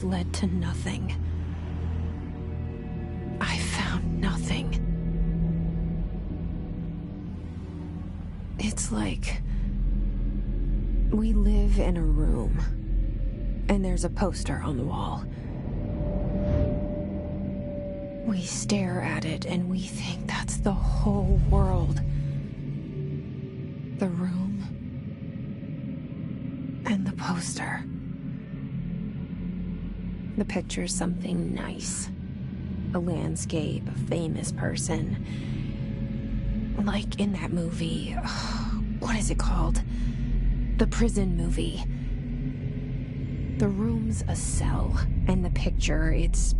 led to nothing. I found nothing. It's like we live in a room, and there's a poster on the wall. We stare at it, and we think that's the whole world. The room and the poster. The picture's something nice. A landscape, a famous person. Like in that movie, what is it called? The prison movie. The room's a cell, and the picture, it's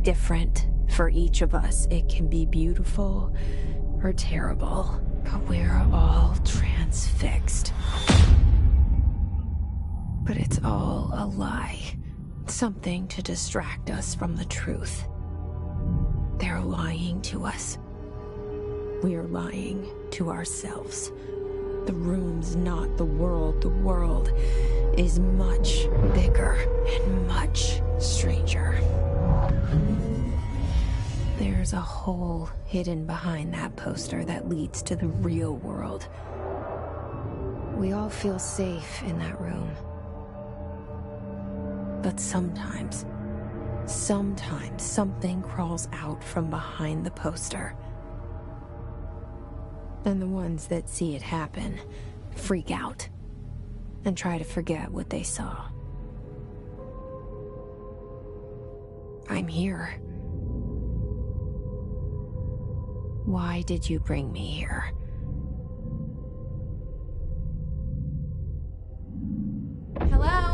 different for each of us. It can be beautiful or terrible, but we're all transfixed. But it's all a lie. Something to distract us from the truth. They're lying to us. We're lying to ourselves. The room's not the world. The world is much bigger and much stranger. There's a hole hidden behind that poster that leads to the real world. We all feel safe in that room. But sometimes something crawls out from behind the poster. And the ones that see it happen freak out and try to forget what they saw. I'm here. Why did you bring me here? Hello?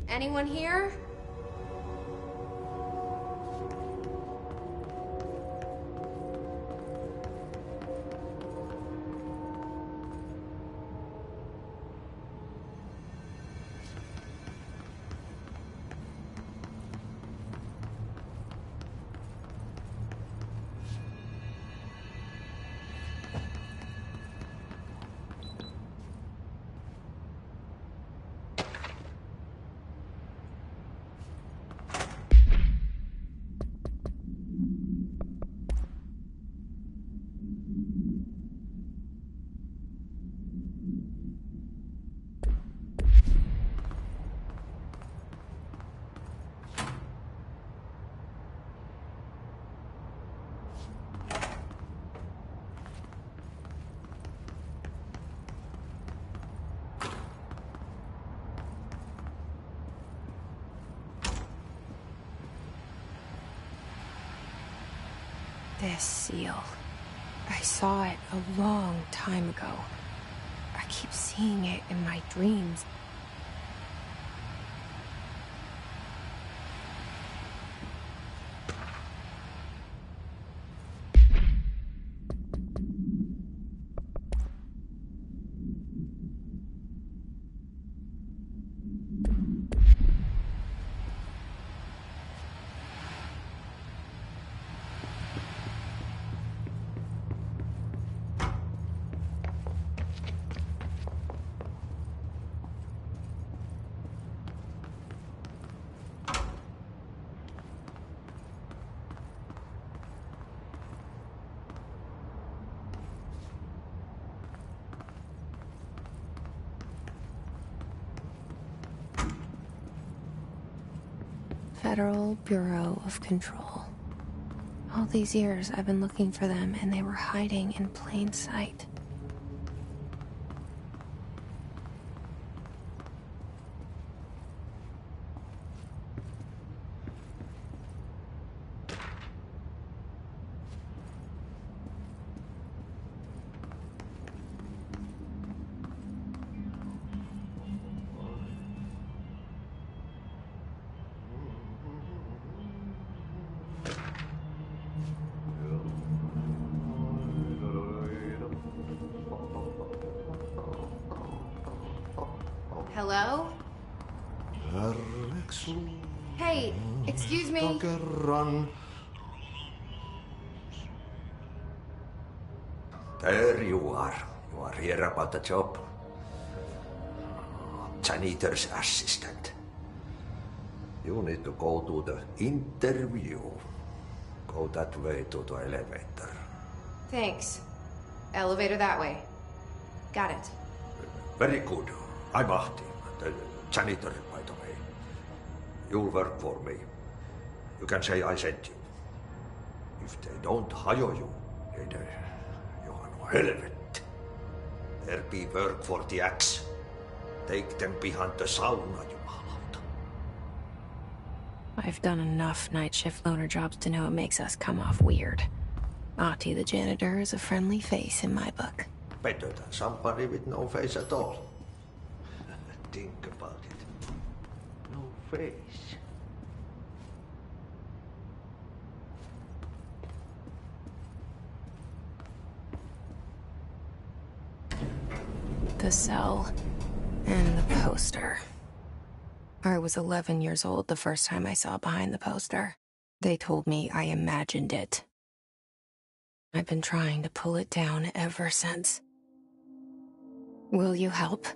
Anyone here? This seal. I saw it a long time ago. I keep seeing it in my dreams. Federal Bureau of Control. All these years I've been looking for them, and they were hiding in plain sight. Hello? Hey, excuse me. There you are. You are here about the job. Janitor's assistant. You need to go to the interview. Go that way to the elevator. Thanks. Elevator that way. Got it. Very good. I'm Ahti, the janitor, by the way. You'll work for me. You can say I sent you. If they don't hire you, then you are no helvet. There be work for the axe. Take them behind the sauna, jumalauta. I've done enough night shift loner jobs to know it makes us come off weird. Ahti the janitor is a friendly face in my book. Better than somebody with no face at all. Think about it. No face. The cell and the poster. I was 11 years old the first time I saw behind the poster. They told me I imagined it. I've been trying to pull it down ever since. Will you help?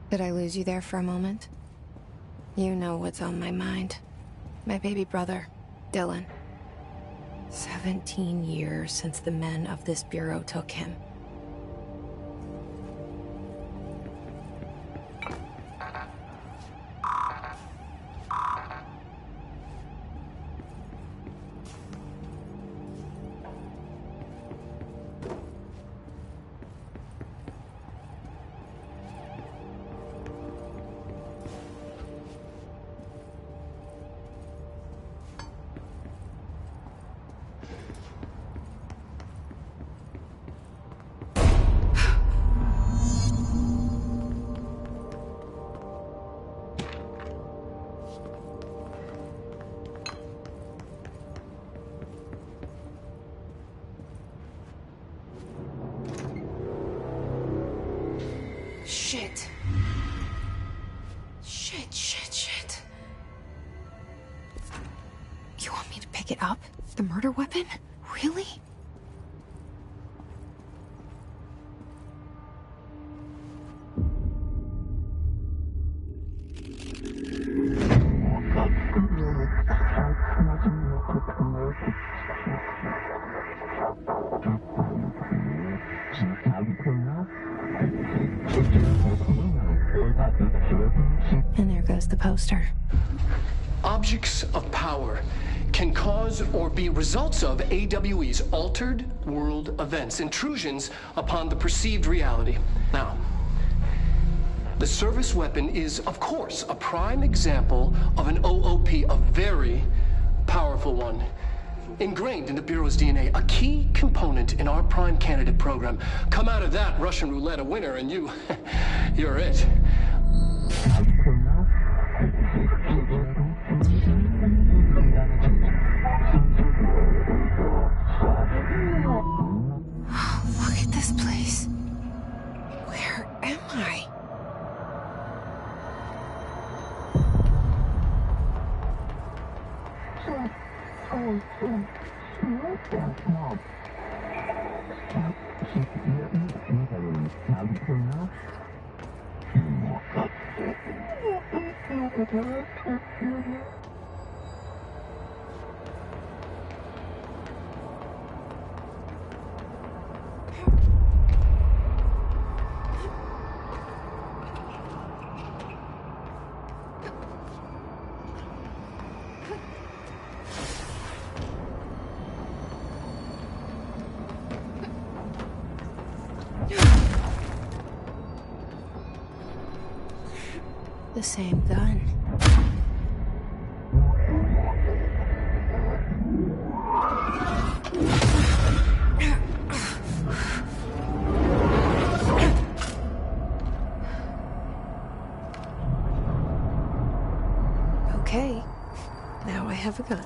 Did I lose you there for a moment? You know what's on my mind. My baby brother, Dylan. 17 years since the men of this bureau took him. Shit. Shit. You want me to pick it up? The murder weapon? Really? And there goes the poster. Objects of power can cause or be results of AWE's altered world events, intrusions upon the perceived reality. Now, the service weapon is, of course, a prime example of an OOP, a very powerful one. Ingrained in the Bureau's DNA, a key component in our prime candidate program. Come out of that Russian roulette a winner and you're it. Look at this place. Where am I? The same gun. Okay, now I have a gun.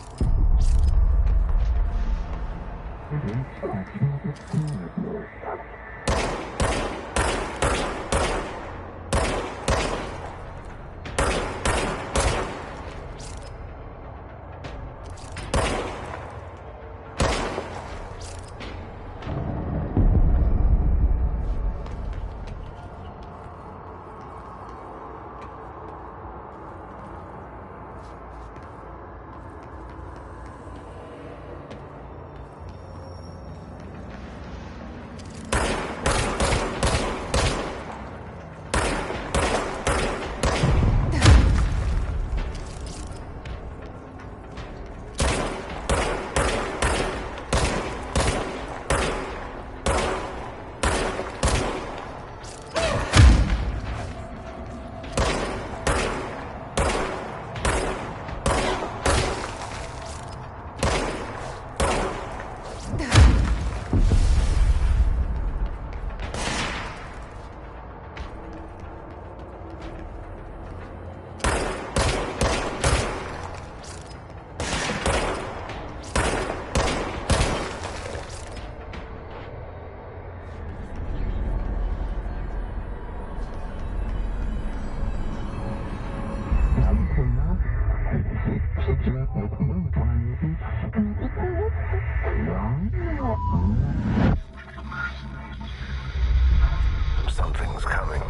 Something's coming.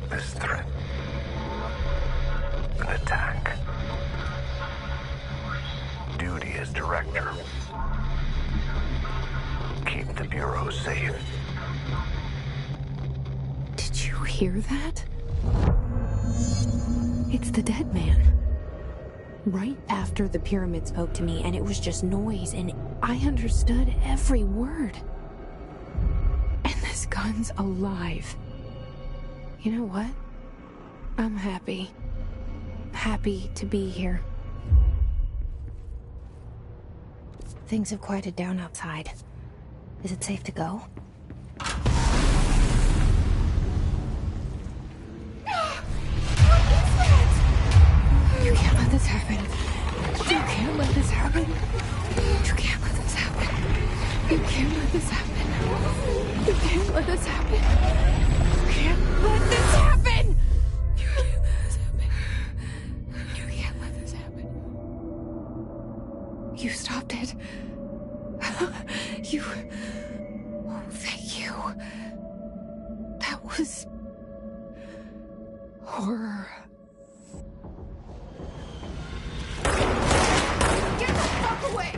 This threat. An attack. Duty as director. Keep the Bureau safe. Did you hear that? It's the dead man. Right after the pyramid spoke to me, and it was just noise, and I understood every word. And this gun's alive. You know what? I'm happy. Happy to be here. Things have quieted down outside. Is it safe to go? You can't let this happen. You can't let this happen. You can't let this happen. You can't let this happen. You can't let this happen. You can't let this happen. You can't let this happen. You can't let this happen. You stopped it. You... Oh, thank you. That was... horror. Get the fuck away!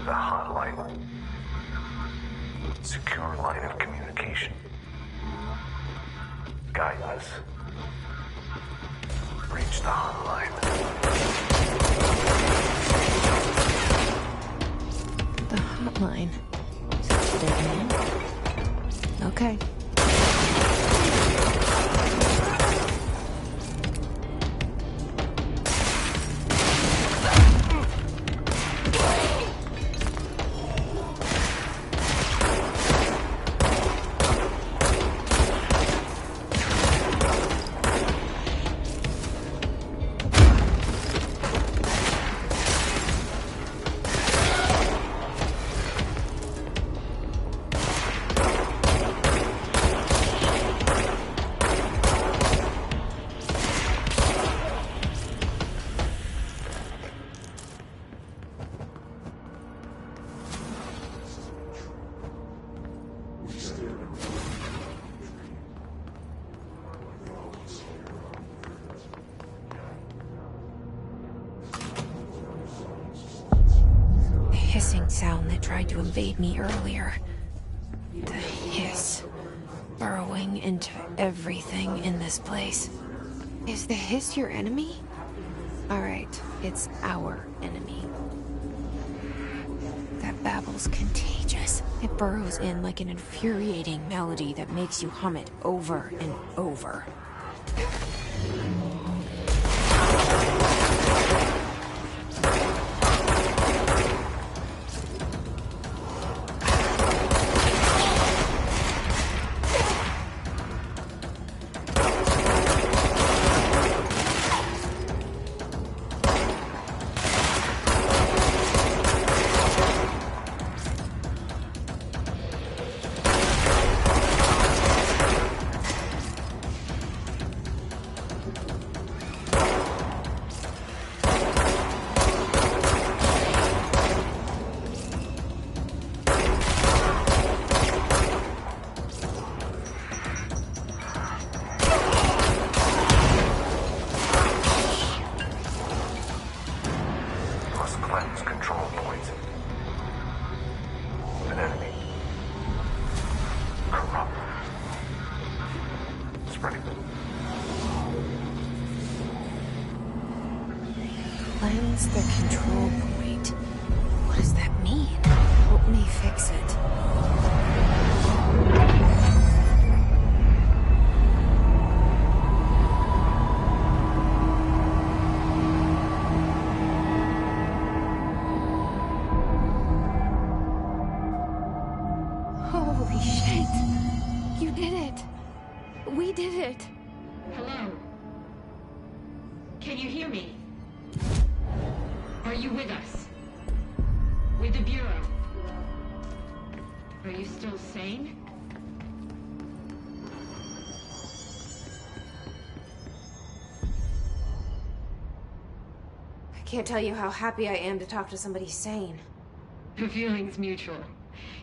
The hotline. Secure line of communication. Guide us. Reach the hotline. The hotline. Dead man? Okay. sound that tried to invade me earlier. The hiss. Burrowing into everything in this place. Is the hiss your enemy? Alright, it's our enemy. That babble's contagious. It burrows in like an infuriating melody that makes you hum it over and over. Cleanse the control point. What does that mean? Help me fix it. Holy shit! You did it! We did it! Hello? Can you hear me? Are you with us? With the Bureau? Are you still sane? I can't tell you how happy I am to talk to somebody sane. The feeling's mutual.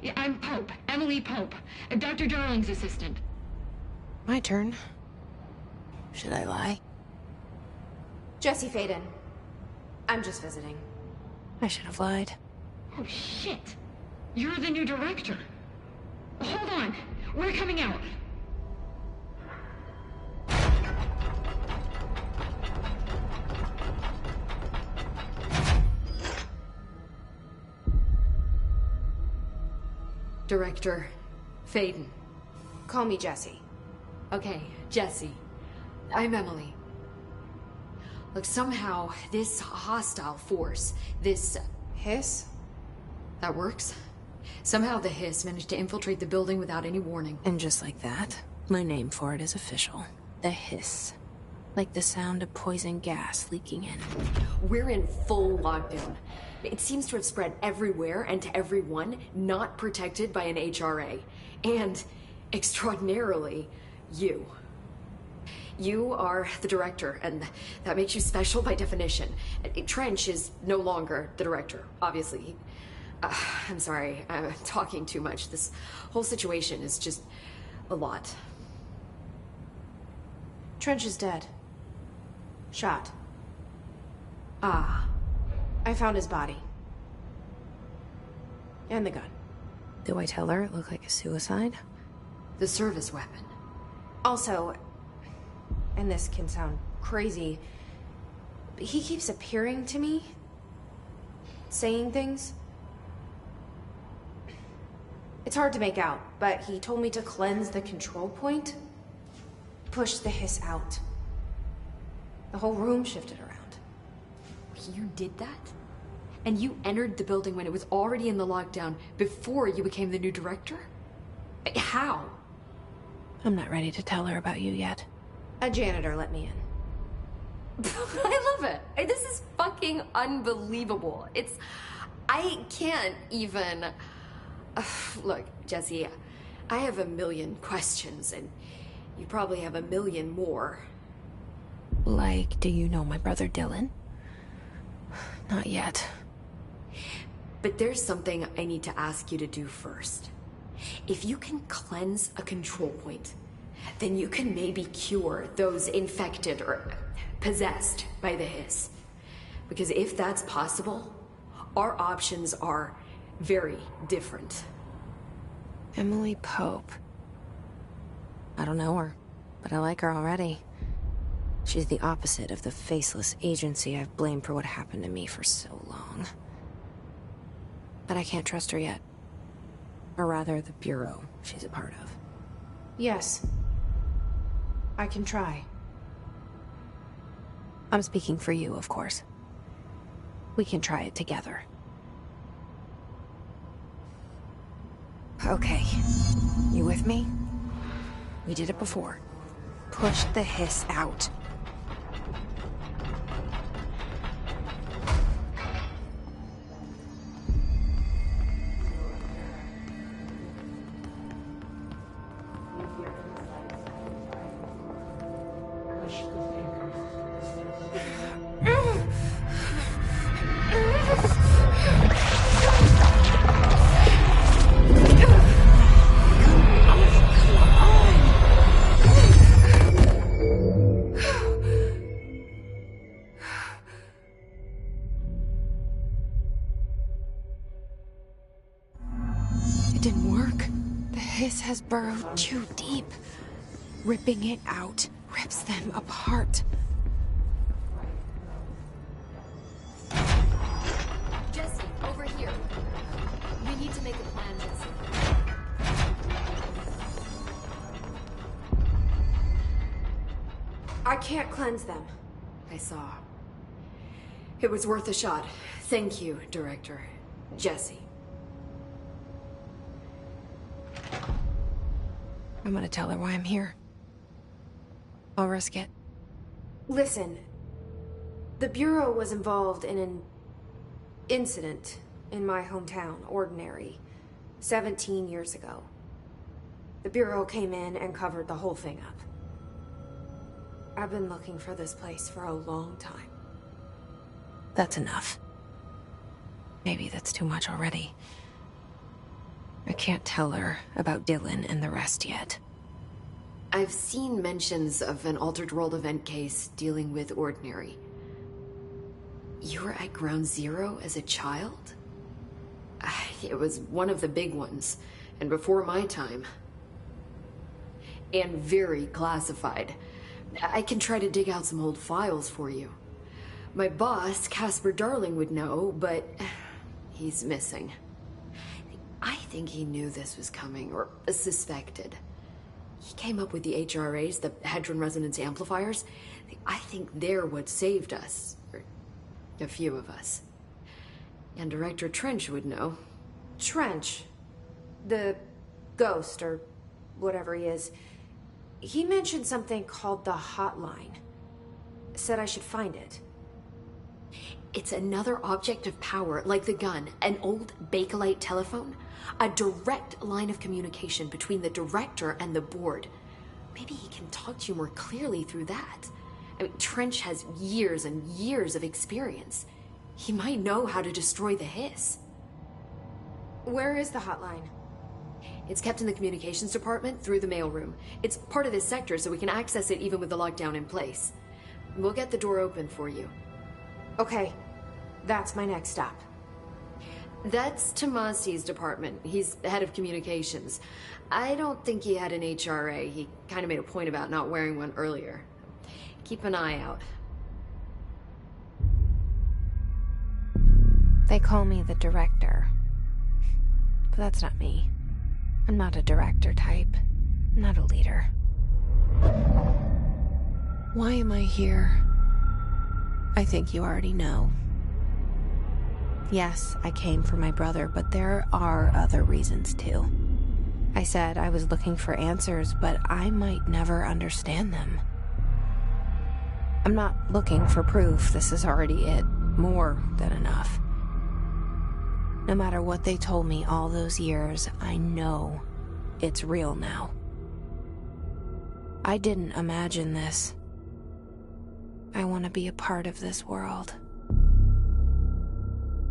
Yeah, I'm Pope, Emily Pope, Dr. Darling's assistant. My turn. Should I lie? Jesse Faden. I'm just visiting. I should have lied. Oh, shit. You're the new director. Hold on. We're coming out. Director Faden. Call me Jesse. Okay, Jesse. I'm Emily. Look, somehow, this hostile force, this... Hiss? That works? Somehow the hiss managed to infiltrate the building without any warning. And just like that, my name for it is official. The hiss. Like the sound of poison gas leaking in. We're in full lockdown. It seems to have spread everywhere and to everyone not protected by an HRA. And, extraordinarily, you. You are the director, and that makes you special by definition. Trench is no longer the director, obviously. I'm sorry, I'm talking too much. This whole situation is just a lot. Trench is dead. Shot. Ah. I found his body. And the gun. Do I tell her it looked like a suicide? The service weapon. Also, and this can sound crazy, but he keeps appearing to me, saying things. It's hard to make out, but he told me to cleanse the control point, push the hiss out. The whole room shifted around. You did that? And you entered the building when it was already in the lockdown before you became the new director? How? I'm not ready to tell her about you yet. A janitor let me in. I love it. This is fucking unbelievable. I can't even... Look, Jesse, I have a million questions, and you probably have a million more. Like, do you know my brother Dylan? Not yet. But there's something I need to ask you to do first. If you can cleanse a control point, then you can maybe cure those infected or possessed by the hiss. Because if that's possible, our options are very different. Emily Pope. I don't know her, but I like her already. She's the opposite of the faceless agency I've blamed for what happened to me for so long. But I can't trust her yet. Or rather, the Bureau she's a part of. Yes. I can try. I'm speaking for you, of course. We can try it together. Okay. You with me? We did it before. Push the hiss out. It didn't work. The hiss has burrowed too deep. Ripping it out rips them apart. Jesse, over here. We need to make a plan, Jesse. I can't cleanse them. I saw. It was worth a shot. Thank you, Director. Jesse. I'm gonna tell her why I'm here. I'll risk it. Listen, the Bureau was involved in an incident in my hometown, Ordinary, 17 years ago. The Bureau came in and covered the whole thing up. I've been looking for this place for a long time. That's enough. Maybe that's too much already. I can't tell her about Dylan and the rest yet. I've seen mentions of an Altered World event case dealing with Ordinary. You were at Ground Zero as a child? It was one of the big ones, and before my time. And very classified. I can try to dig out some old files for you. My boss, Casper Darling, would know, but he's missing. I think he knew this was coming, or suspected. He came up with the HRAs, the Hadron Resonance Amplifiers. I think they're what saved us. Or a few of us. And Director Trench would know. Trench? The ghost, or whatever he is. He mentioned something called the Hotline. Said I should find it. It's another object of power, like the gun, an old Bakelite telephone. A direct line of communication between the director and the board. Maybe he can talk to you more clearly through that. I mean, Trench has years and years of experience. He might know how to destroy the hiss. Where is the hotline? It's kept in the communications department through the mailroom. It's part of this sector, so we can access it even with the lockdown in place. We'll get the door open for you. Okay, that's my next stop. That's Tomasi's department. He's head of communications. I don't think he had an HRA. He kind of made a point about not wearing one earlier. Keep an eye out. They call me the director. But that's not me. I'm not a director type. I'm not a leader. Why am I here? I think you already know. Yes, I came for my brother, but there are other reasons too. I said I was looking for answers, but I might never understand them. I'm not looking for proof. This is already it. More than enough. No matter what they told me all those years, I know it's real now. I didn't imagine this. I want to be a part of this world.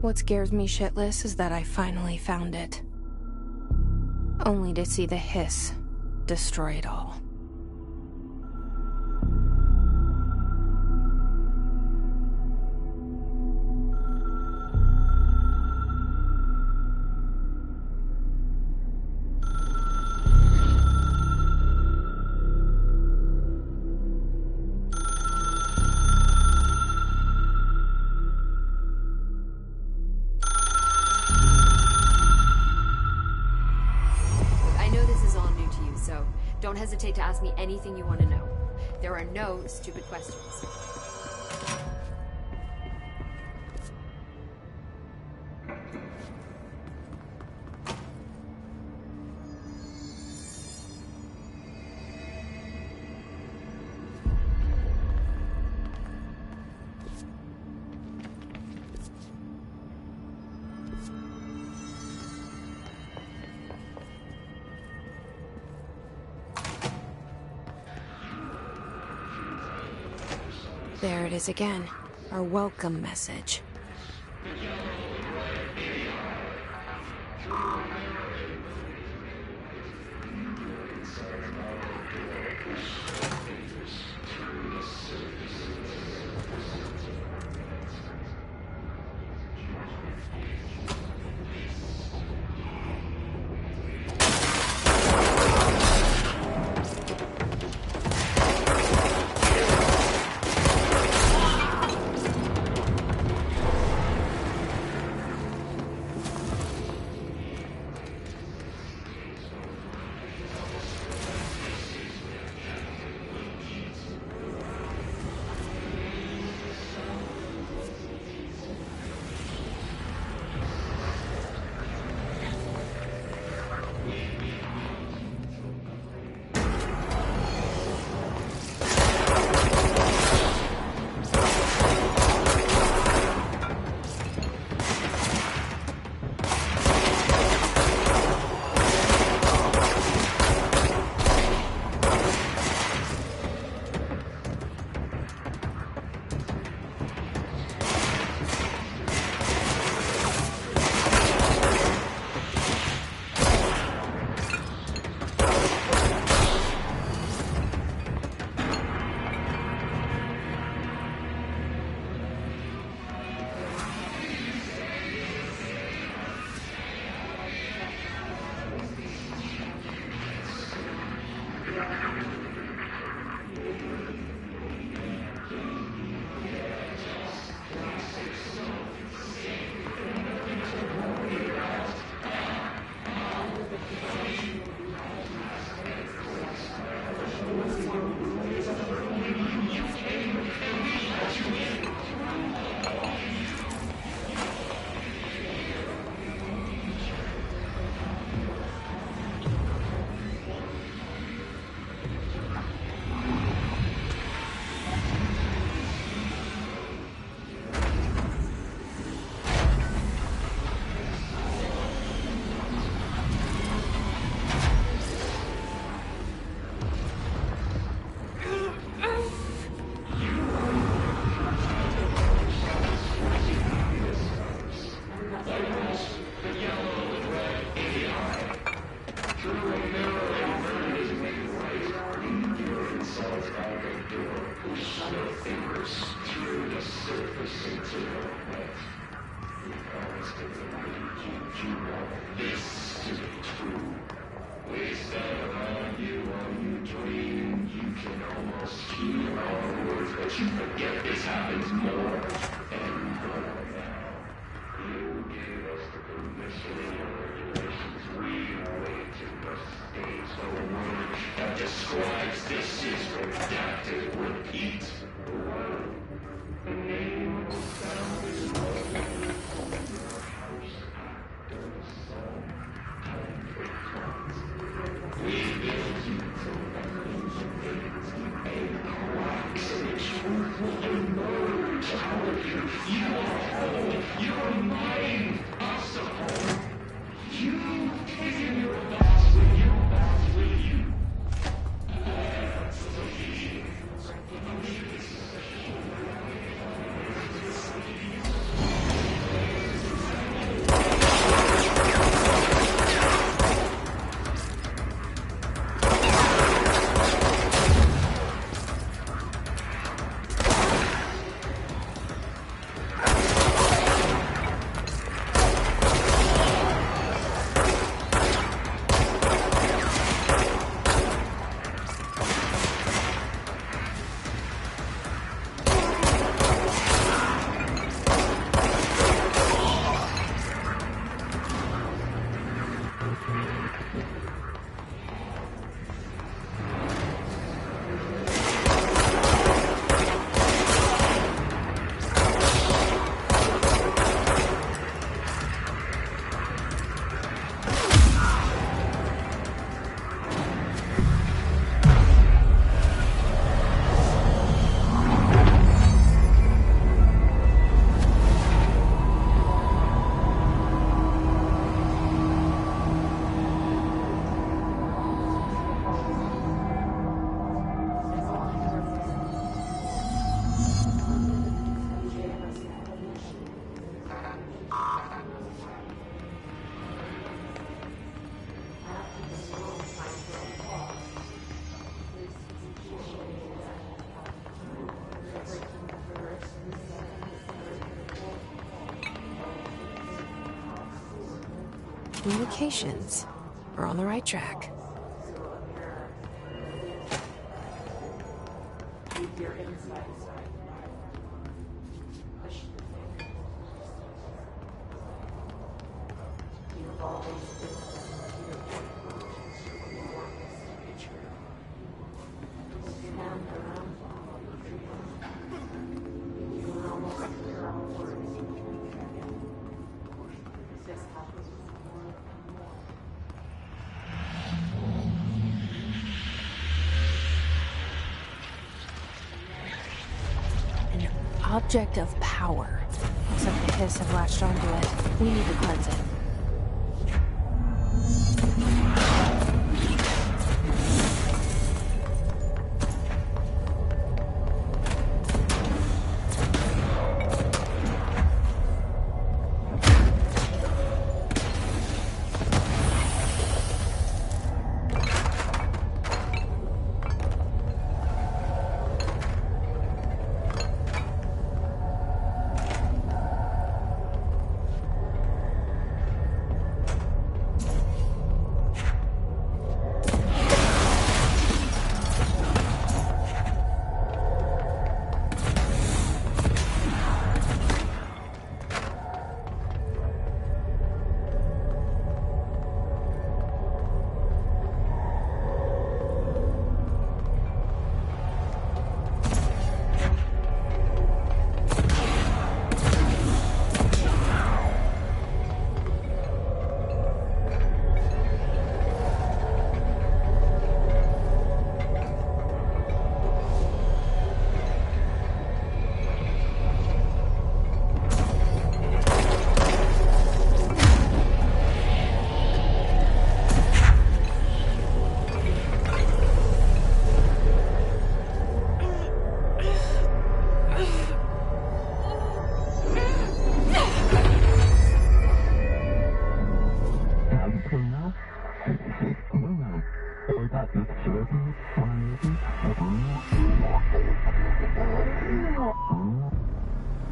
What scares me shitless is that I finally found it. Only to see the hiss destroy it all. so don't hesitate to ask me anything you want to know. There are no stupid questions. There it is again. Our welcome message. Communications. We're on the right track. Object of power. Looks like the Hiss have latched onto it. We need to cleanse it.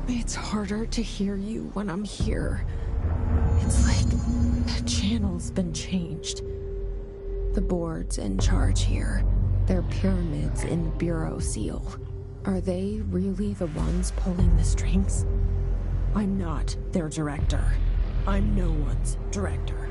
It's harder to hear you when I'm here. It's like the channel's been changed. The board's in charge here. They're pyramids in the Bureau seal. Are they really the ones pulling the strings? I'm not their director. I'm no one's director.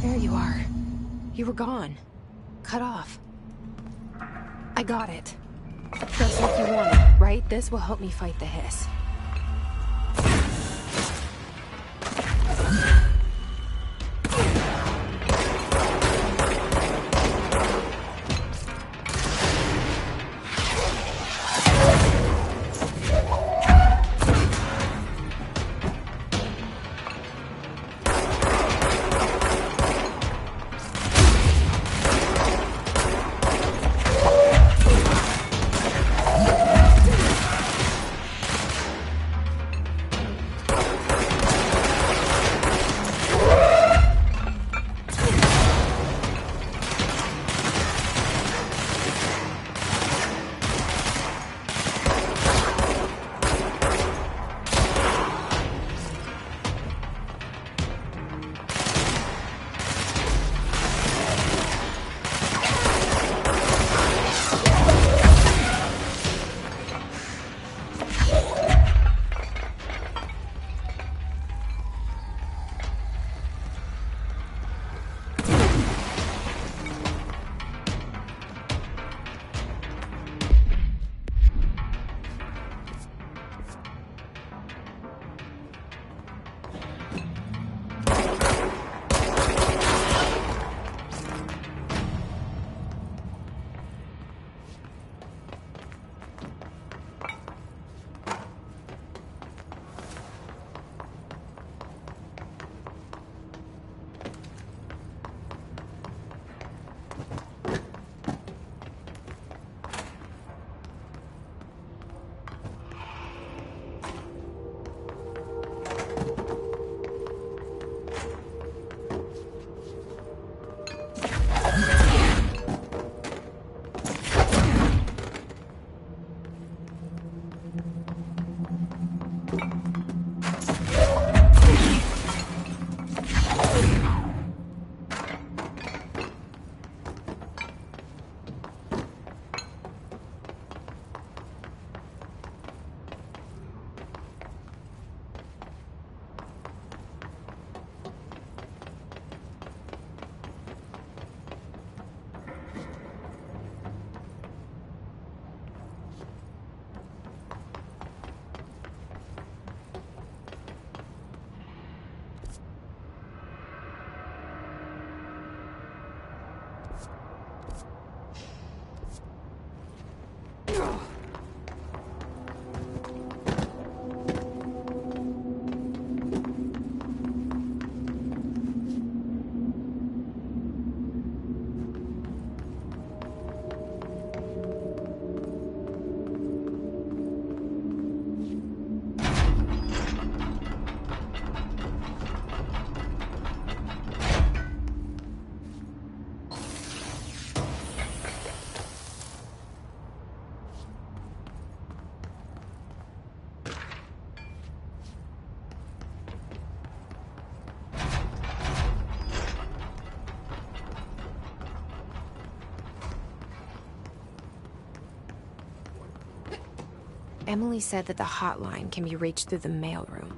There you are. You were gone. Cut off. I got it. Just like you wanted, right? This will help me fight the Hiss. Emily said that the hotline can be reached through the mailroom.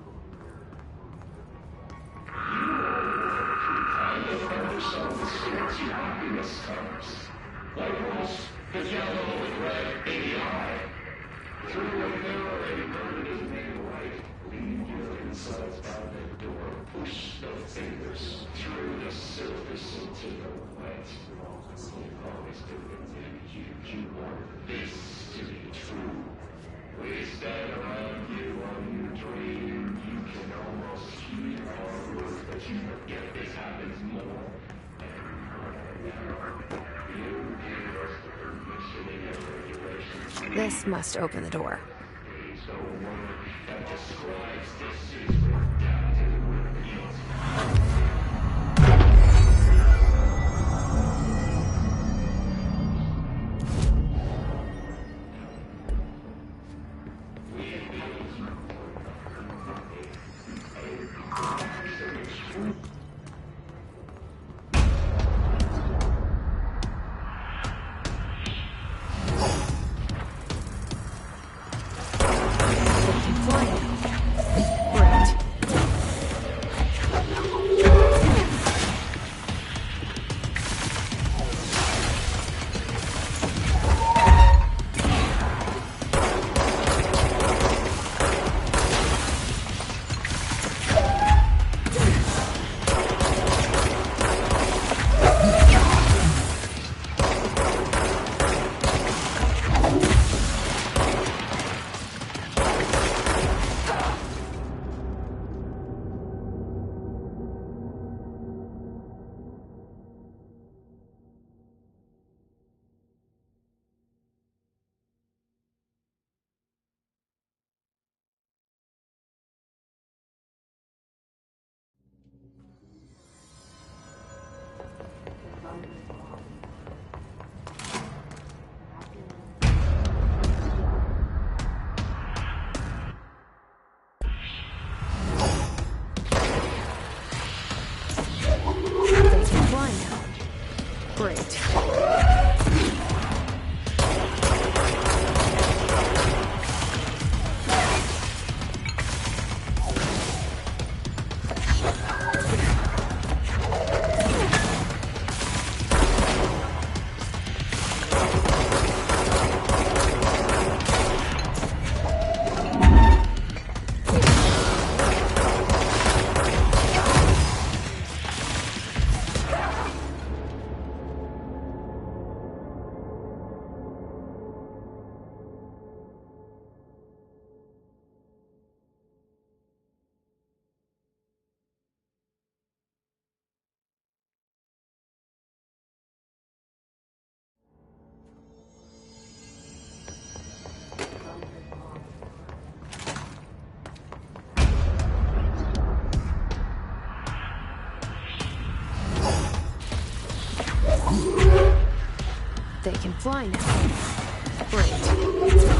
This must open the door. They can fly now. Great.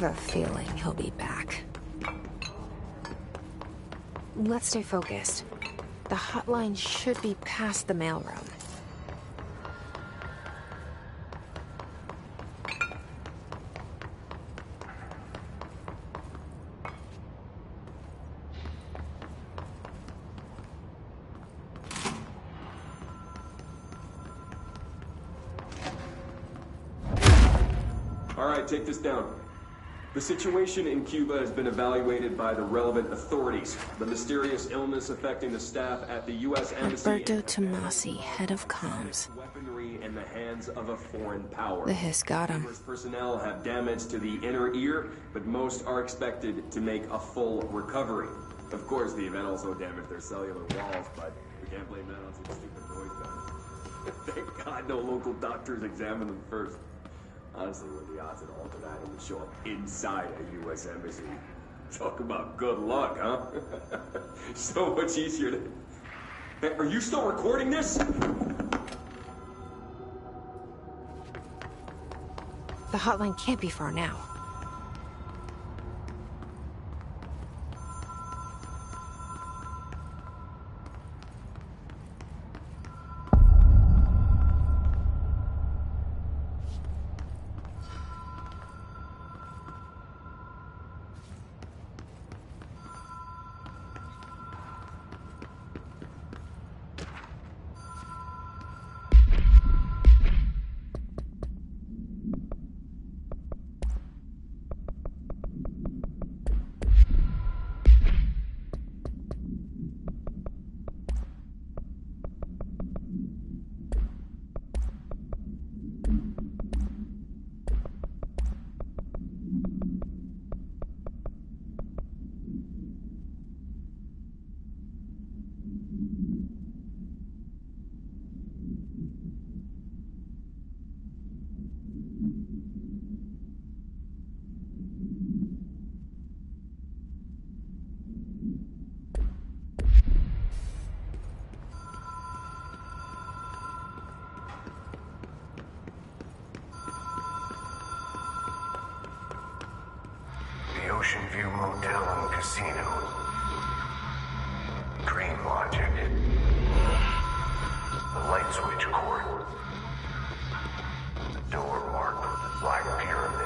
have a feeling he'll be back. Let's stay focused. The hotline should be past the mailroom. All right, take this down. The situation in Cuba has been evaluated by the relevant authorities. The mysterious illness affecting the staff at the U.S. Embassy... Alberto Tomasi, head of comms. Weaponry in the hands of a foreign power. The hiss got him. Numerous personnel have damage to the inner ear, but most are expected to make a full recovery. Of course, the event also damaged their cellular walls, but we can't blame that on some stupid noise guys. Thank God no local doctors examined them first. Honestly, what are the odds that an altered item would show up inside a U.S. embassy? Talk about good luck, huh? So much easier to... Hey, are you still recording this? The hotline can't be far now. Ocean View Motel and Casino. Dream Logic. The light switch court. The door marked with the Black Pyramid.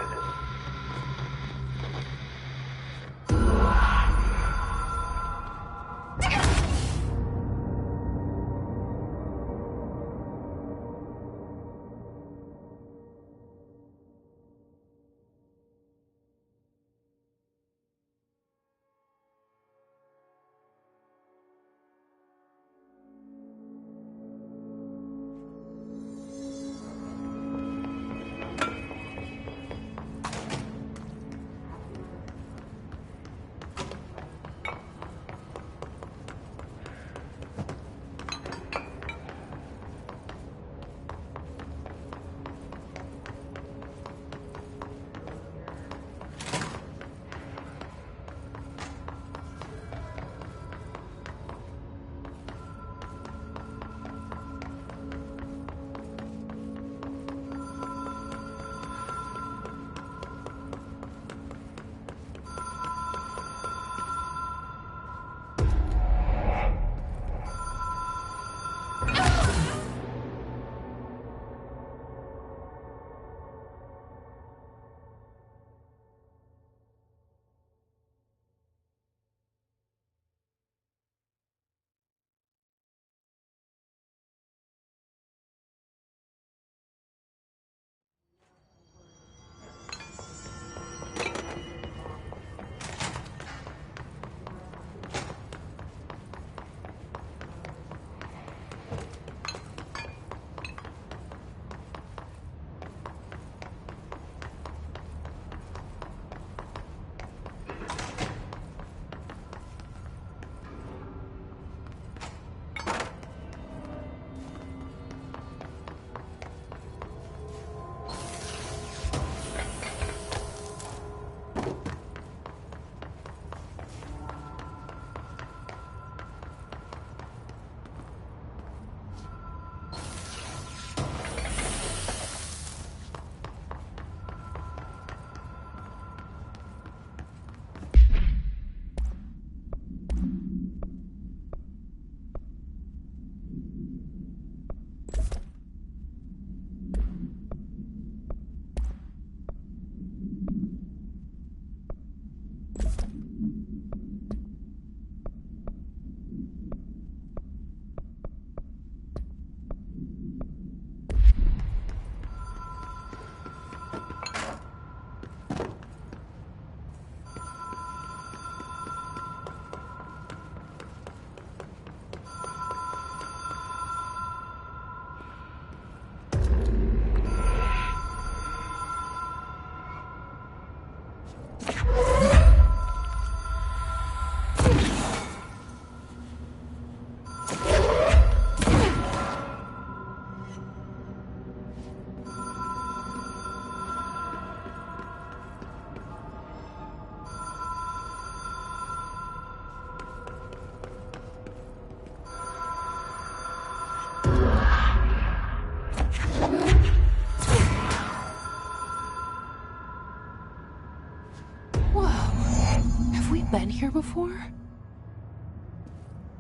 been here before?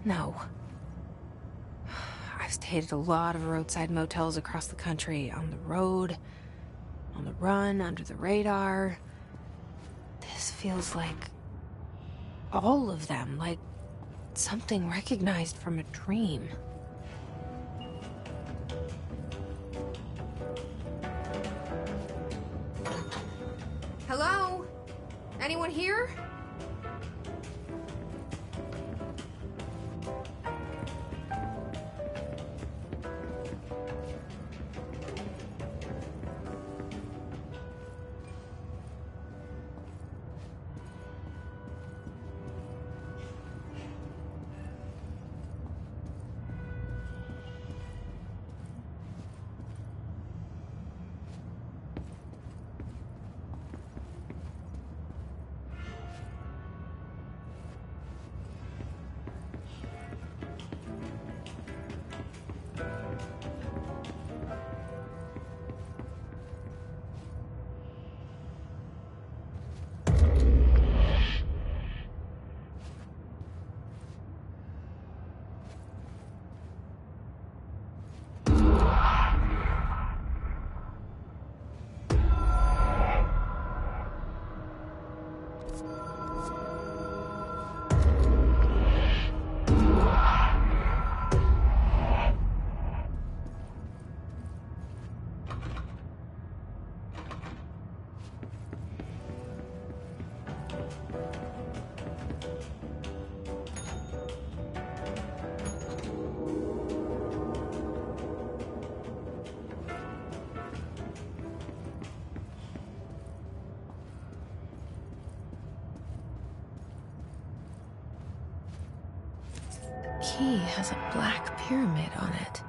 No. I've stayed at a lot of roadside motels across the country, on the road, on the run, under the radar. This feels like all of them, like something recognized from a dream. Hello? Anyone here? Key has a black pyramid on it.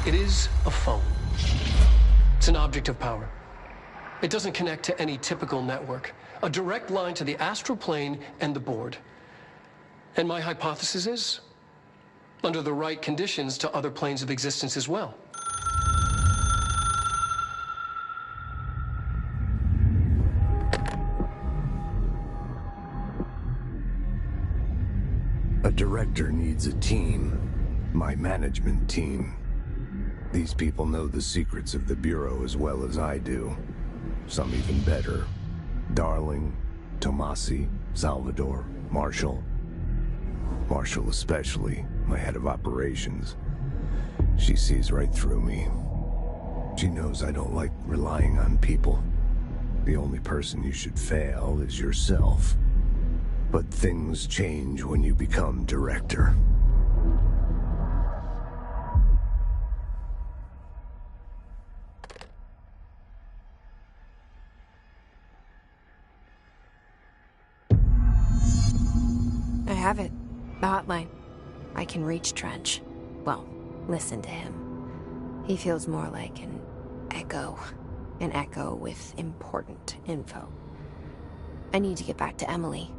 It is a phone. It's an object of power. It doesn't connect to any typical network. A direct line to the astral plane and the board. And my hypothesis is, under the right conditions, to other planes of existence as well. A director needs a team. My management team. These people know the secrets of the Bureau as well as I do. Some even better. Darling, Tomasi, Salvador, Marshall. Marshall especially, my head of operations. She sees right through me. She knows I don't like relying on people. The only person you should fail is yourself. But things change when you become director. I have it. The hotline. I can reach Trench. Well, listen to him. He feels more like an echo. An echo with important info. I need to get back to Emily.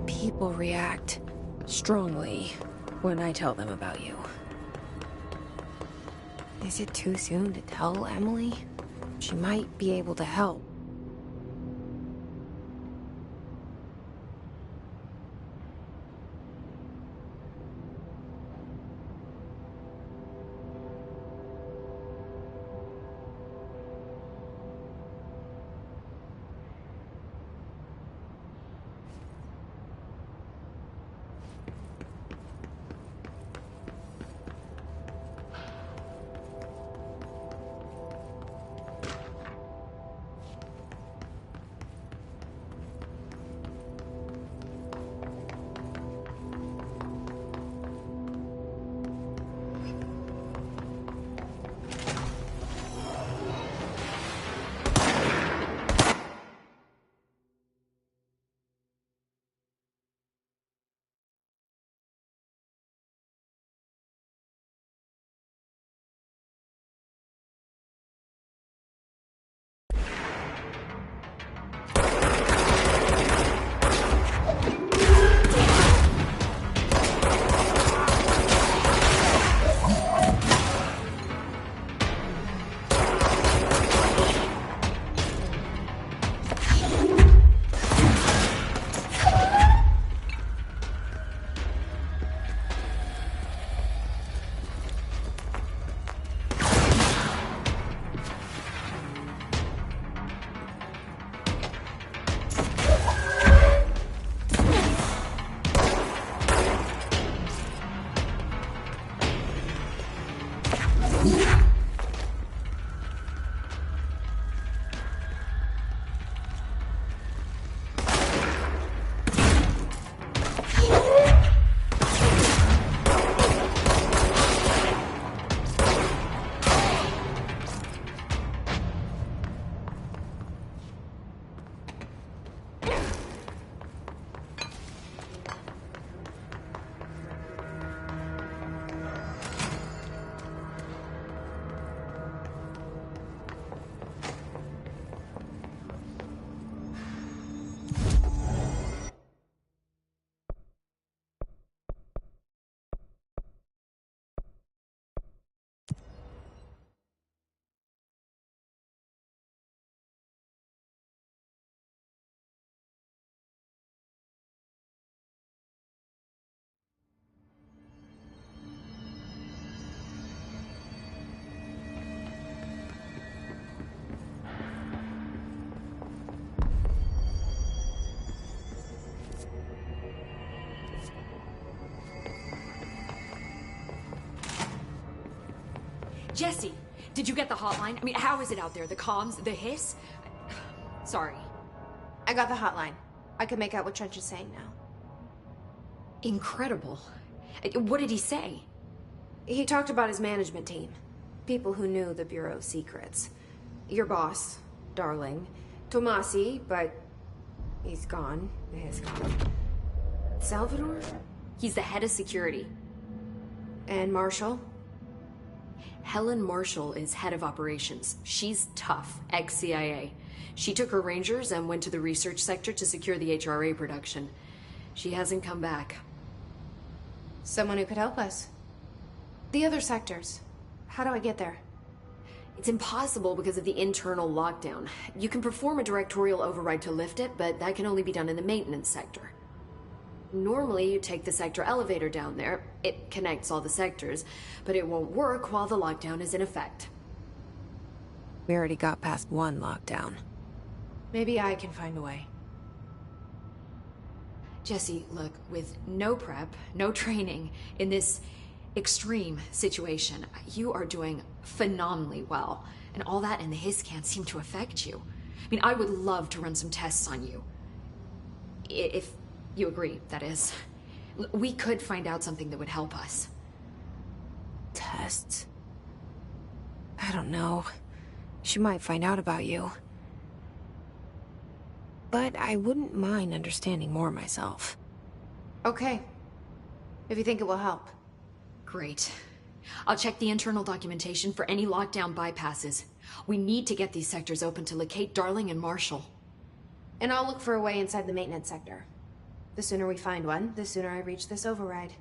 People react strongly when I tell them about you. Is it too soon to tell Emily? She might be able to help. Jesse, did you get the hotline? I mean, how is it out there? The comms, the hiss? Sorry. I got the hotline. I can make out what Trench is saying now. Incredible. What did he say? He talked about his management team. People who knew the Bureau's secrets. Your boss, Darling. Tomasi, but he's gone. He's gone. Salvador? He's the head of security. And Marshall? Helen Marshall is head of operations. She's tough, ex-CIA. She took her Rangers and went to the research sector to secure the HRA production. She hasn't come back. Someone who could help us. The other sectors. How do I get there? It's impossible because of the internal lockdown. You can perform a directorial override to lift it, but that can only be done in the maintenance sector. Normally, you take the sector elevator down there. It connects all the sectors, but it won't work while the lockdown is in effect. We already got past one lockdown. Maybe I can find a way. Jesse, look, with no prep, no training, in this extreme situation, you are doing phenomenally well. And all that and the hiss can't seem to affect you. I mean, I would love to run some tests on you. If you agree, that is. We could find out something that would help us. Tests? I don't know. She might find out about you. But I wouldn't mind understanding more myself. Okay. If you think it will help. Great. I'll check the internal documentation for any lockdown bypasses. We need to get these sectors open to locate Darling and Marshall. And I'll look for a way inside the maintenance sector. The sooner we find one, the sooner I reach this override.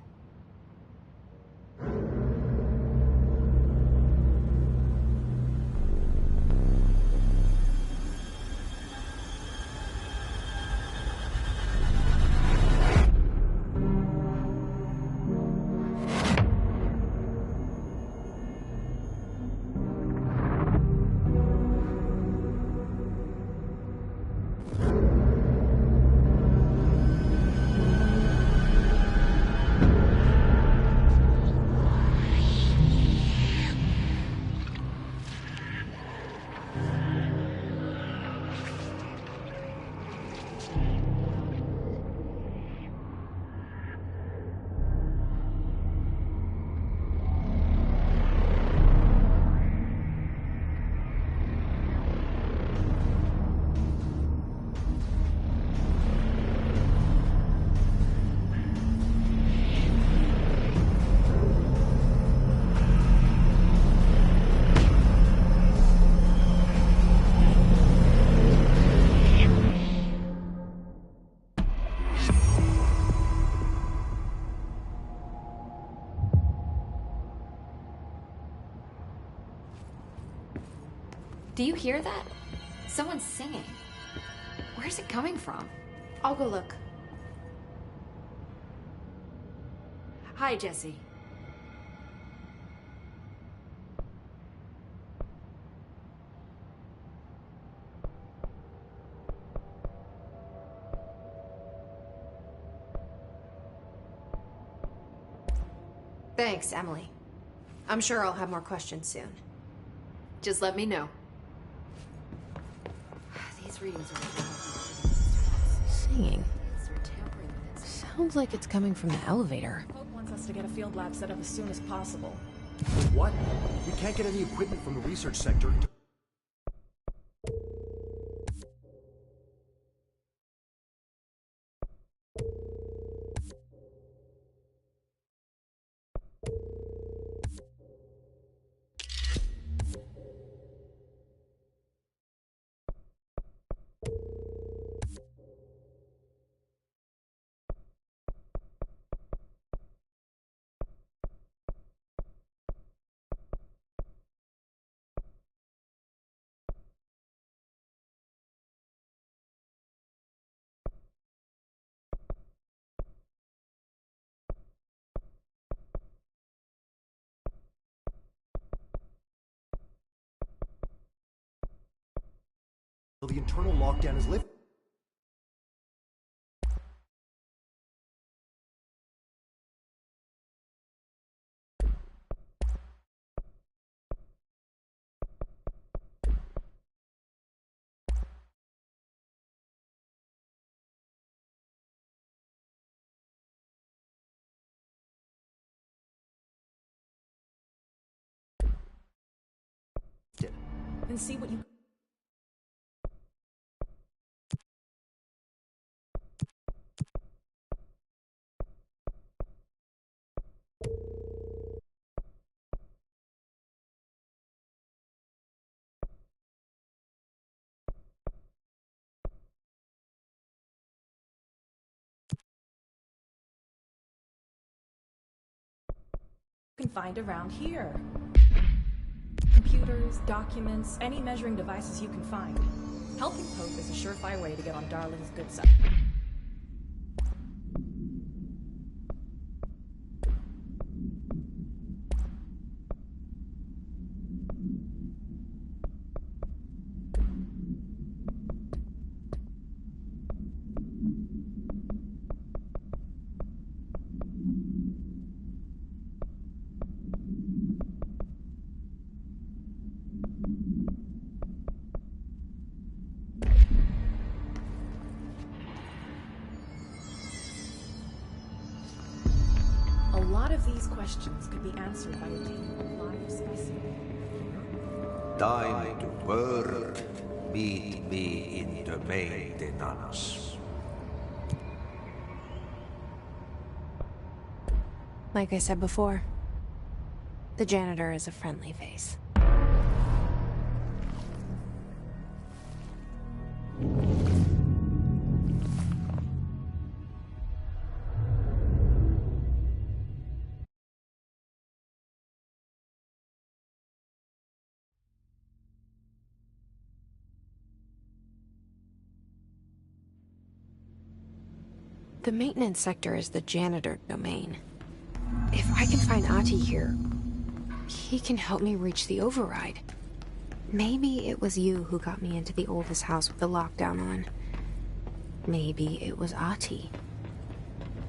Do you hear that? Someone's singing. Where's it coming from? I'll go look. Hi, Jesse. Thanks, Emily. I'm sure I'll have more questions soon. Just let me know. These readings are... Singing. Sounds like it's coming from the elevator. Pope wants us to get a field lab set up as soon as possible. What? We can't get any equipment from the research sector. The internal lockdown is lifted. and see what you... can find around here. Computers, documents, any measuring devices you can find. Helping Pope is a surefire way to get on Darling's good side. These questions could be answered by obtaining a live specimen. Time to work. Meet me in the maintenance. Like I said before, the janitor is a friendly face. The maintenance sector is the janitor domain. If I can find Ahti here, he can help me reach the override. Maybe it was you who got me into the oldest house with the lockdown on. Maybe it was Ahti.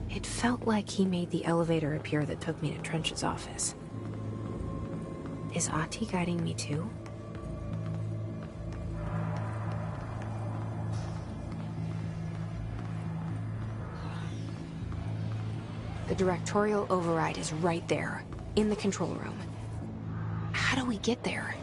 It felt like he made the elevator appear that took me to Trench's office. Is Ahti guiding me too? The directorial override is right there, in the control room. How do we get there?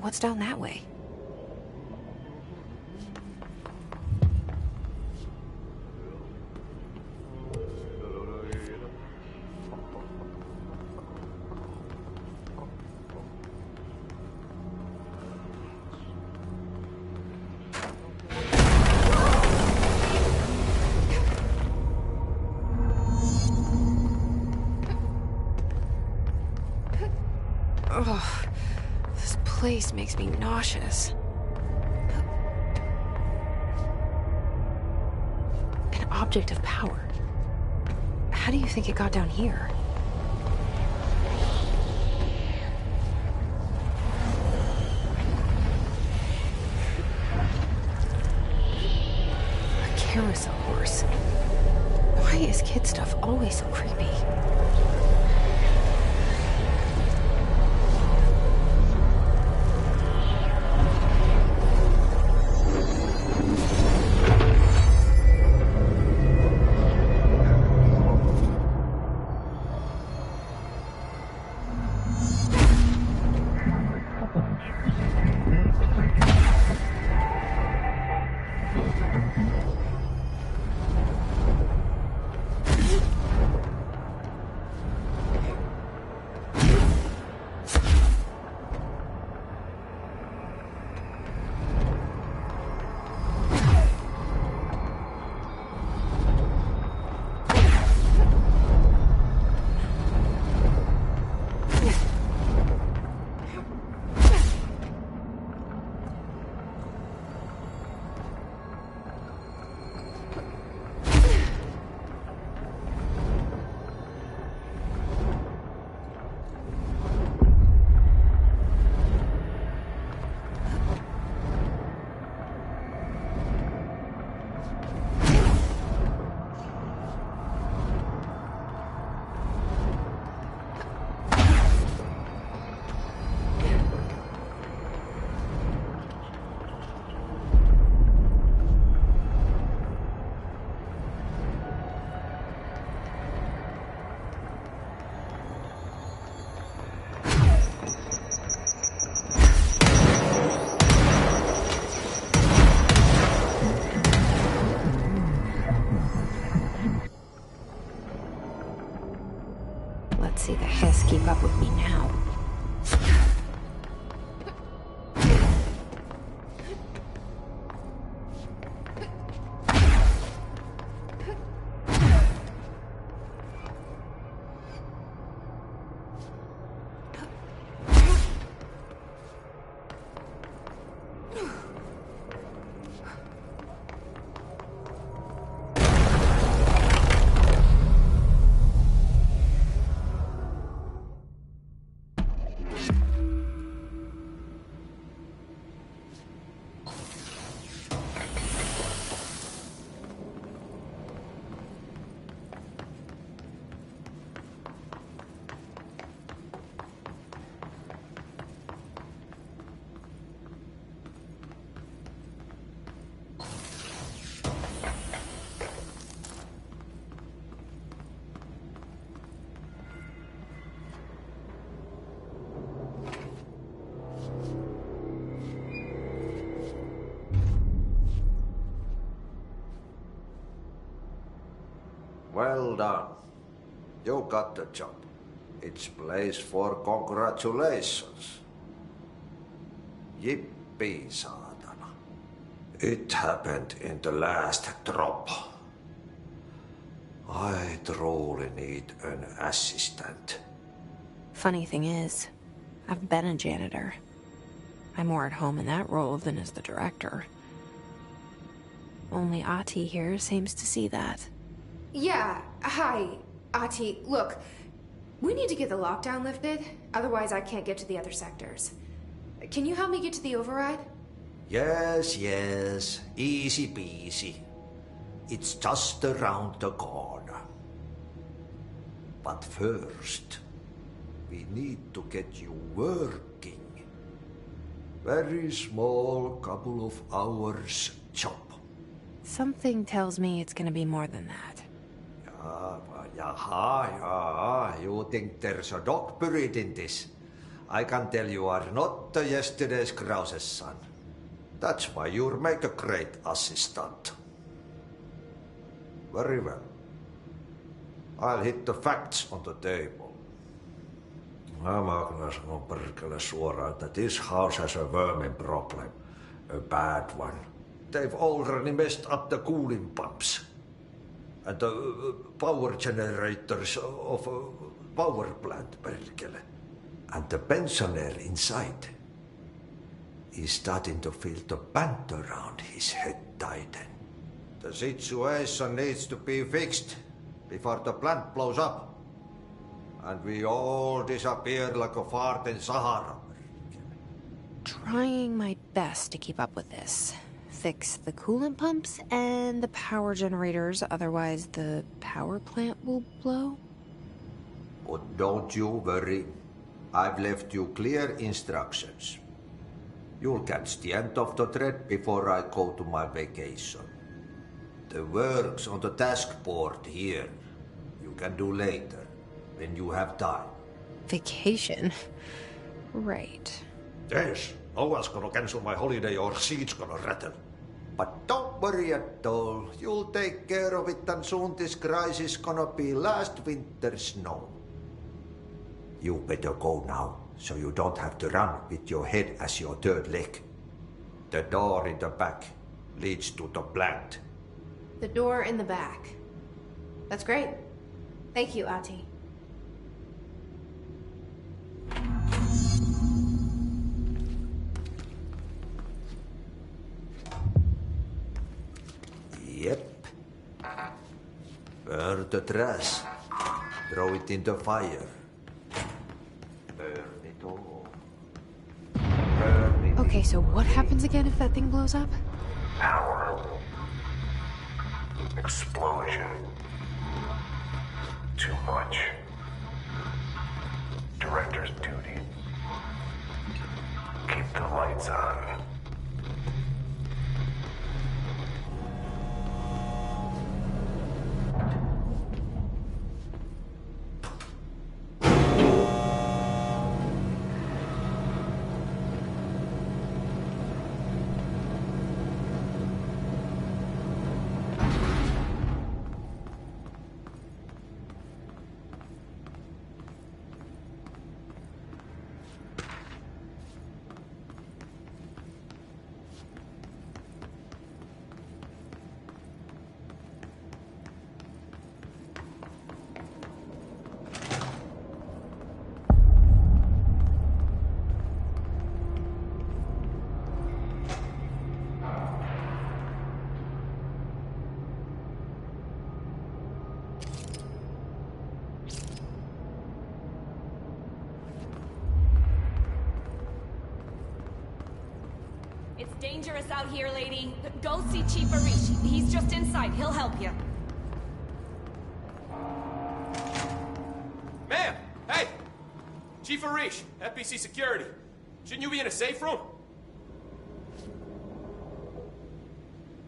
What's down that way? Ugh, this place makes me nauseous. An object of power. How do you think it got down here? A carousel horse. Why is kid stuff always so creepy? Let's see the Hess keep up with me now. Well done. You got the job. It's place for congratulations. Yippee, saatana. It happened in the last drop. I truly need an assistant. Funny thing is, I've been a janitor. I'm more at home in that role than as the director. Only Ahti here seems to see that. Yeah, hi, Ahti. Look, we need to get the lockdown lifted, otherwise I can't get to the other sectors. Can you help me get to the override? Yes, easy peasy. It's just around the corner. But first, we need to get you working. Very small, couple of hours job. Something tells me it's gonna be more than that. Yeah, you think there's a dog buried in this? I can tell you are not yesterday's Krause's son. That's why you'll make a great assistant. Very well. I'll hit the facts on the table. Mä kyllä sanon perkele suoraan, että this house has a vermin problem. A bad one. They've already messed up the cooling pumps. And the power generators of a power plant, perkele. And the pensioner inside is starting to feel the band around his head tighten. The situation needs to be fixed before the plant blows up. And we all disappear like a fart in Sahara. Trying my best to keep up with this. Fix the coolant pumps and the power generators, otherwise the power plant will blow. But don't you worry. I've left you clear instructions. You'll catch the end of the thread before I go to my vacation. The work's on the task board here. You can do later, when you have time. Vacation? Right. Yes, no one's gonna cancel my holiday or seat's gonna rattle. But don't worry at all. You'll take care of it and soon this crisis gonna be last winter's snow. You better go now, so you don't have to run with your head as your third leg. The door in the back leads to the plant. The door in the back. That's great. Thank you, Ahti. Yep. Burn the trash. Throw it in the fire. Burn it all. Burn it. Okay, so what happens again if that thing blows up? Power. Explosion. Too much. Director's duty. Keep the lights on. It's dangerous out here, lady. Go see Chief Arish. He's just inside. He'll help you. Ma'am! Hey! Chief Arish, FBC Security. Shouldn't you be in a safe room?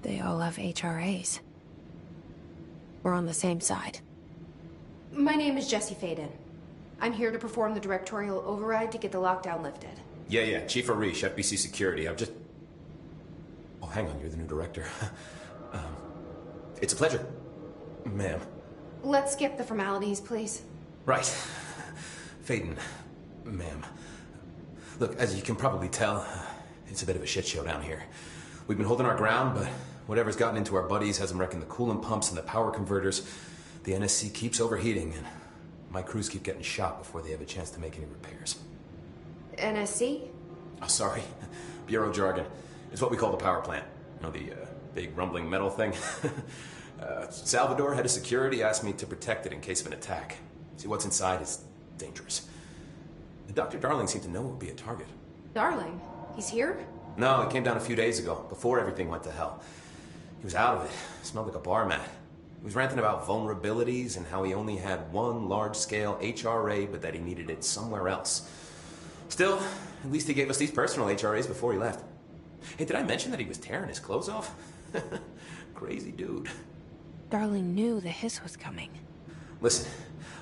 They all have HRAs. We're on the same side. My name is Jesse Faden. I'm here to perform the directorial override to get the lockdown lifted. Yeah, Chief Arish, FBC Security. I'm just... Oh, hang on, you're the new director. It's a pleasure, ma'am. Let's skip the formalities, please. Right. Faden, ma'am. Look, as you can probably tell, it's a bit of a shit show down here. We've been holding our ground, but whatever's gotten into our buddies has them wrecking the coolant pumps and the power converters. The NSC keeps overheating, and my crews keep getting shot before they have a chance to make any repairs. NSC? Oh, sorry. Bureau jargon. It's what we call the power plant. You know, the big rumbling metal thing? Salvador, head of security, asked me to protect it in case of an attack. See, what's inside is dangerous. Dr. Darling seemed to know it would be a target. Darling? He's here? No, he came down a few days ago, before everything went to hell. He was out of it. Smelled like a bar mat. He was ranting about vulnerabilities and how he only had one large-scale HRA, but that he needed it somewhere else. Still, at least he gave us these personal HRAs before he left. Hey, did I mention that he was tearing his clothes off? Crazy dude. Darling knew the hiss was coming. Listen,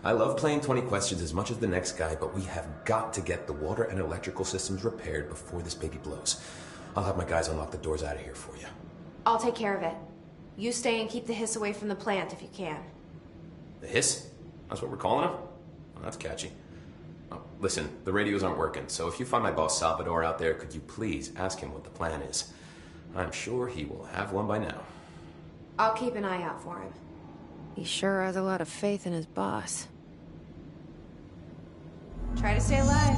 I love playing 20 questions as much as the next guy, but we have got to get the water and electrical systems repaired before this baby blows. I'll have my guys unlock the doors out of here for you. I'll take care of it. You stay and keep the hiss away from the plant if you can. The hiss? That's what we're calling him? Well, that's catchy. Oh, listen, the radios aren't working, so if you find my boss Salvador out there, could you please ask him what the plan is? I'm sure he will have one by now. I'll keep an eye out for him. He sure has a lot of faith in his boss. Try to stay alive.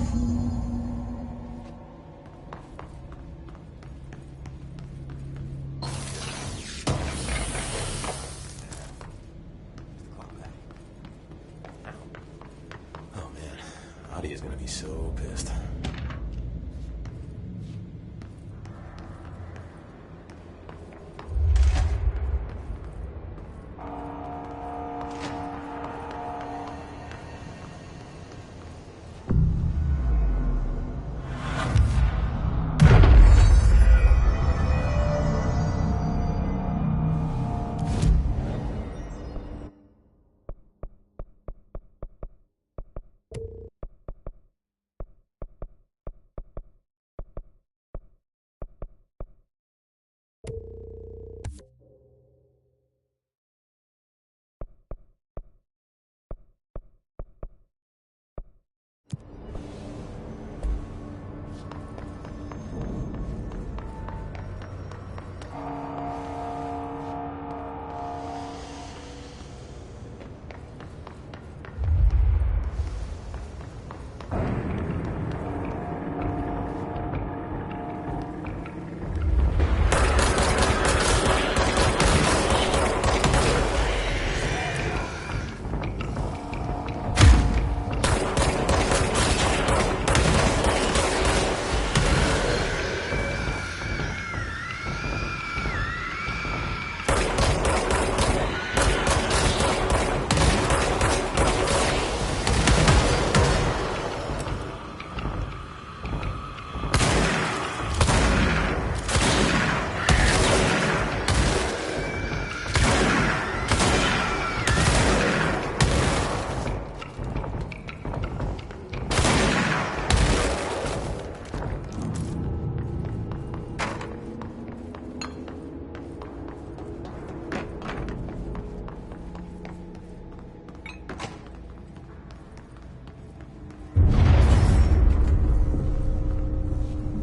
Oh man, Adi is gonna be so pissed.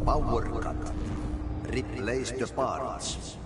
Power cut. Replace the parts.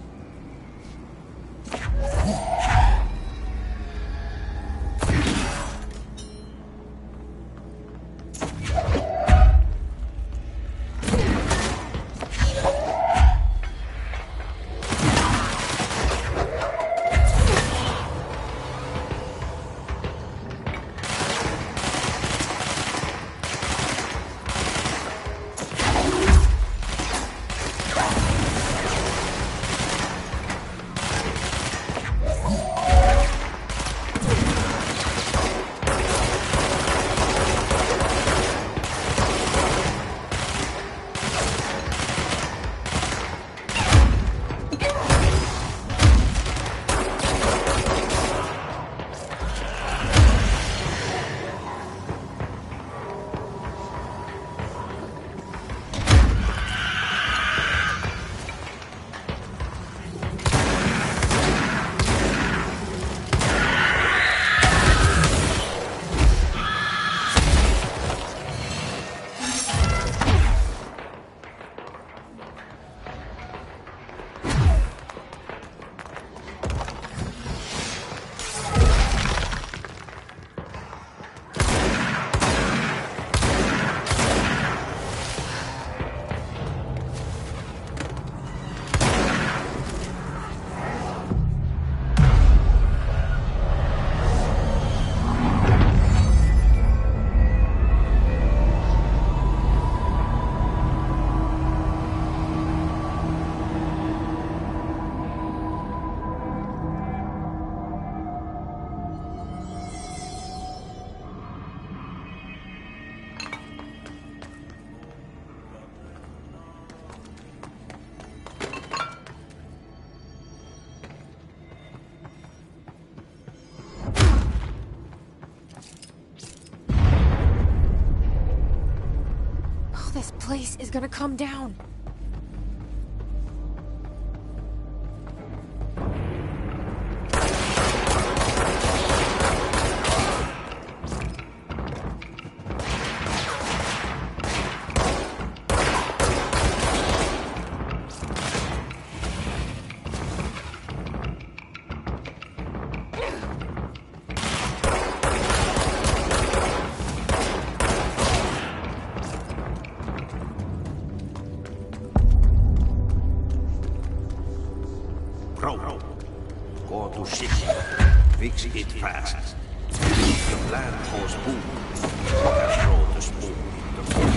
place is gonna come down. Crow, go to ship. Fix it fast. The plant goes boom. Throw the spoon in the boom.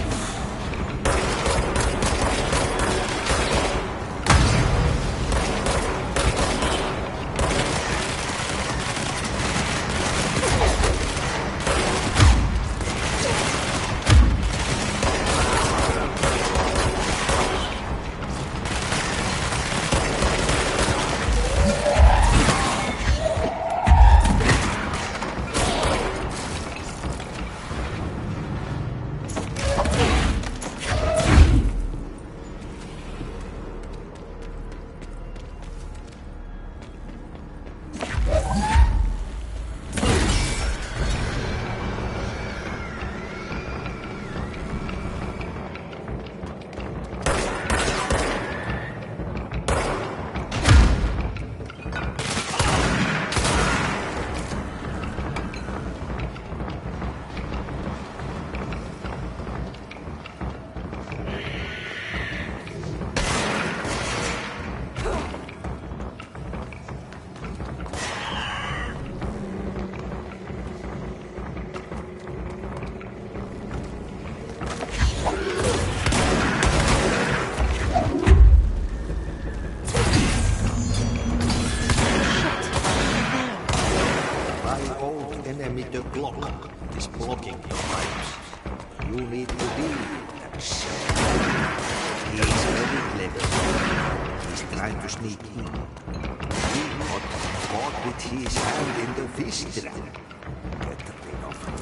The clock is blocking the pipes. You need to deal with that shit. He is very clever. He's trying to sneak in. He got caught with his hand in the fish trap. Get rid of him.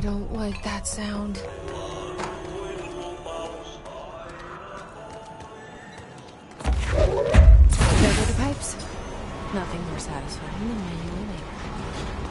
I don't like that sound. There go the pipes. Nothing more satisfying than manual labor.